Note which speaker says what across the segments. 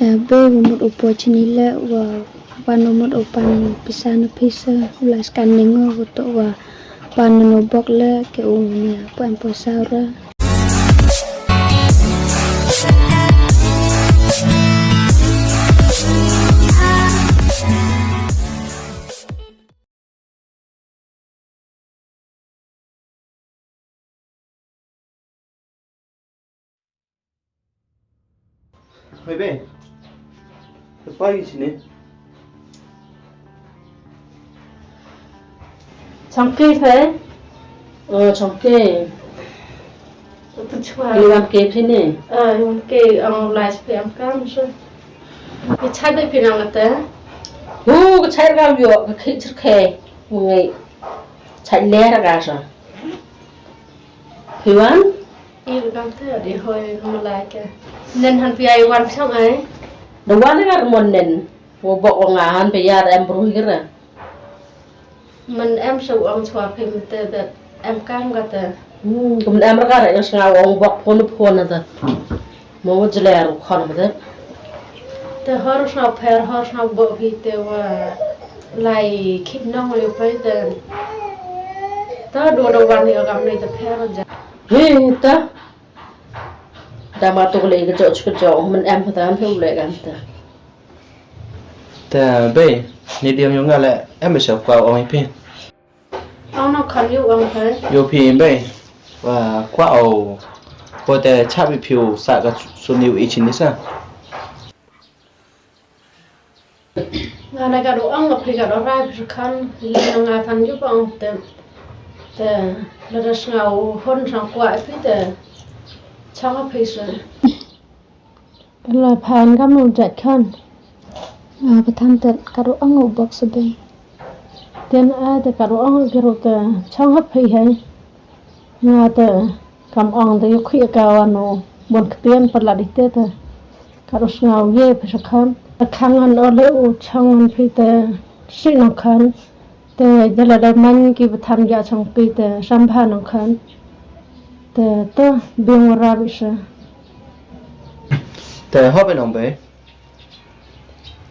Speaker 1: Tabe umur upo chinila wa pan umur upan pisana pisa ula scanning wa wa pan no bokla ke umnya pan posaura.
Speaker 2: Bebe, apa di sini?
Speaker 3: Chongke phải chongke đi làm kẹp thế này
Speaker 4: làm kẹp ông lại phải làm cam rồi cái trái đây phải làm cái
Speaker 3: cái trái cam vừa cái khi trước khe ngày trái lé ra cả rồi hiểu không?
Speaker 4: ý được làm thế để hồi không lại cái nên hắn phải ai quan xong ấy
Speaker 3: đầu quan cái là một nền một bộ ngà hắn phải ra em bồi cái rồi
Speaker 4: mình em sầu ông xóa phải mình tự em cam cái tự
Speaker 3: cũng em ra cái này nó ông bọc phun nữa một cái lẻ rồi khó mà thế
Speaker 4: tự họ sao bộ gì tự lại khít nông rồi phải tự đồ văn thì ở gặp này tự phải rồi
Speaker 3: ta đã mà tôi lấy cái chỗ mình em phải lấy cái ta
Speaker 2: Ta be, ni dia yang ngale, em bisa kau orang pin.
Speaker 4: ông nó khăn yêu ông phải
Speaker 2: Yo pin be, và kau, có thể chắp bị phiêu sa cái số nhiều ý chính sao?
Speaker 4: ngà này cả đồ ông là phải cả đồ rai phải khăn liền ngà thằng giúp ông tự là đã ngầu hơn sang quậy phải tự trong cái phải
Speaker 1: La pan kam no jet kan. Betan tet karo ang ubok sabe.
Speaker 4: Then ada karo ang karo te chang hap hi hai nga te kam ang te yukhi ka no bon ktien par la dite te karo ngau ye pa khan khang an ole u chang an phi te si no khan te jala da man ki tham ja chang pi te sampha no khan te to bing ra bi sa
Speaker 2: Ta hop bên ông be.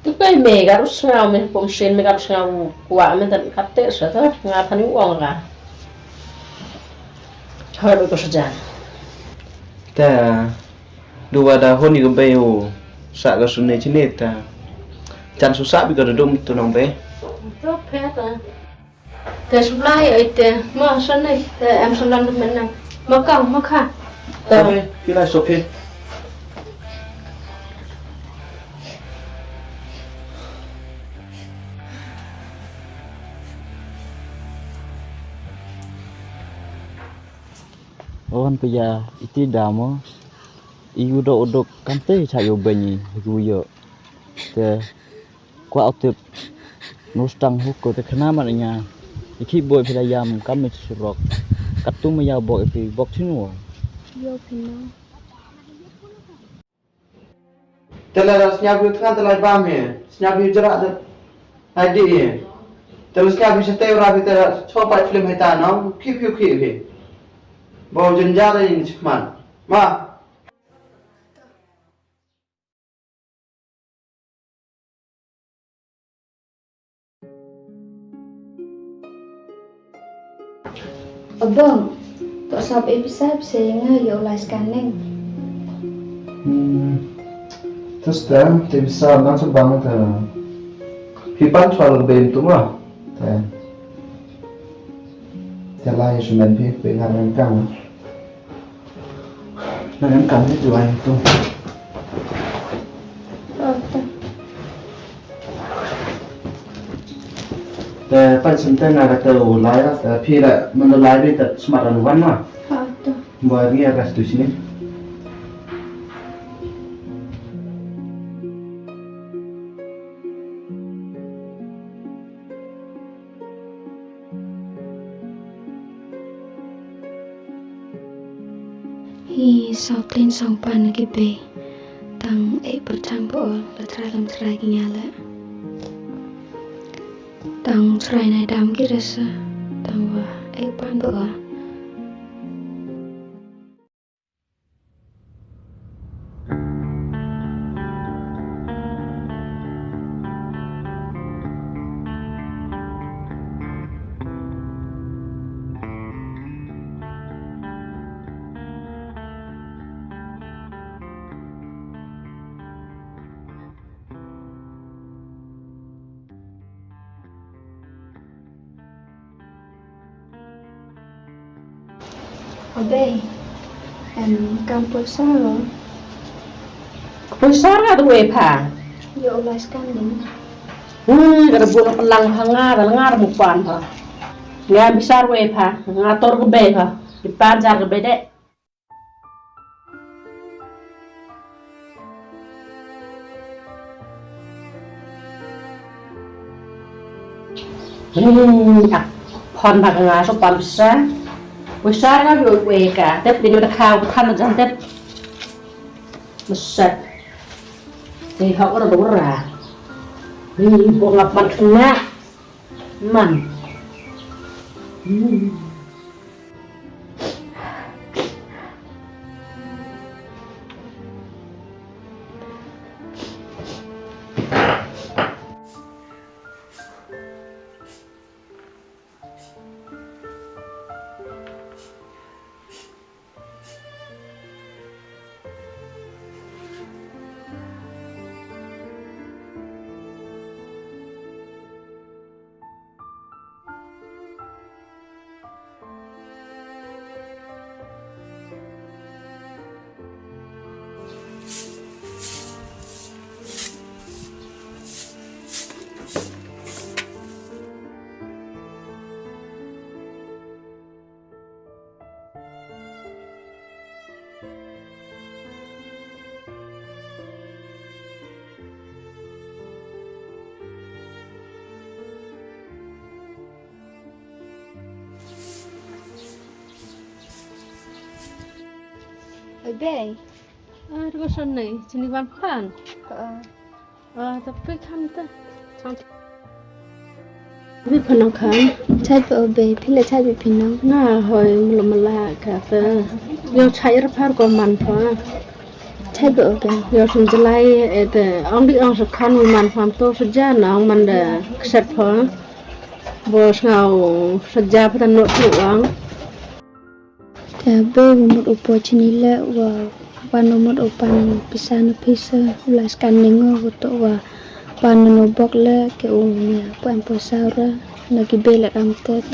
Speaker 3: tôi cái mẹ cái lúc nào mình cũng xin mình cái lúc nào quả mình tận cắt tết rồi thôi ngà thằng những uống cả hơi đôi có sự già
Speaker 2: Ta dua dah honi ke be o, sa cái số này chính này ta. Chan susah bị cái đom tu nong be.
Speaker 4: to phe ta te sulai ai te ma san này te em san lan mình này ma kang ma kha
Speaker 2: Ta be, kira sopi.
Speaker 5: Orang paya iti damo iu do kante chayo benyi guyo te kwa otip nostang huko te kenama nya iki boy pidayam kami surok katu maya boy pi bok sinu
Speaker 1: Yo pino.
Speaker 2: Telah senyap itu kan telah paham ya, senyap itu jerak tu, ada ya. Terus senyap itu setiap orang itu coba film itu nam, kip. Bawa jenjara ini cuman, ma.
Speaker 1: Abang, tak sampai bisa nga yo la scanning.
Speaker 2: Terus dah, bisa langsung banget pipan soal bentuk mah, jalan yang cuma pengaruh kang, dengan kang itu jual itu.แต่ปัจจุบันเราเจอหลายแต่พี่ละมันหลายไปแต่สมัครอนุวันมาบ่อยนี่อะไรสุดที่นี่
Speaker 1: Hi sau clean song pan ki be. Tang pertang bo la lam trai ki nyala. Tang trai nai dam ki rasa. Tang wa pan bo. ở đây em Campuchia rồi
Speaker 3: Pusar ka tu wepa.
Speaker 1: yo là scanning
Speaker 3: Kada buat pelang hangar bukan ha. Dia besar wepa, ngator ke be ha. Dipanjar ke bede. Ak pon bạc ngà so pon besar ka yo weka. Tep di mana kau kan jan tep. Besar. Thì họ có đủ ra bộ ngập mặt nát mặn
Speaker 1: ở đây
Speaker 4: Ada kesan nih, sini kan? Tapi kan tu, tapi penang kan?
Speaker 1: chai ở đây phi là chai bị phi nóng
Speaker 4: Nah, hoi mula kata, yo cai repar ko man pa,
Speaker 1: chai ở đây
Speaker 4: yo senjelai ang di ang sekan man pam to saja na ang man da keset pa, bos ngau saja pada not tuang.
Speaker 1: bê một opportunity và pan một opan pisana pisa là scanning của tổ và pan nó bọc là cái ung pan po sao ra là cái bê là làm tết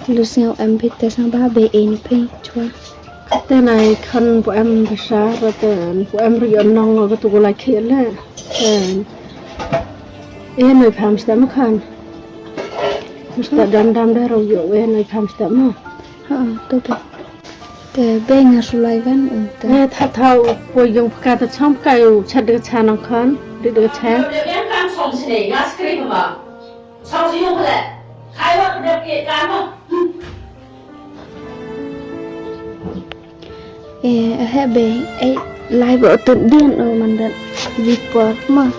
Speaker 1: lúc sau em biết tết sang ba bê in pin chua
Speaker 4: Kata nai kan bu em besar atau bu em rion nong betul gula kira, noi paham stem kan, mesti dam dah royo, noi paham stem.
Speaker 1: tôi biết để bê ngã sulai văn
Speaker 4: Thà thau bồi dùng kata chăm kayu chặt được chả nong kan, được chả.
Speaker 3: Dia yang kan som sini ngas krim ma. Som sini pula. Kai wa dia ke kan ma.
Speaker 1: hệ bê ấy lại vợ tự điên ở màn đợt vì quá mà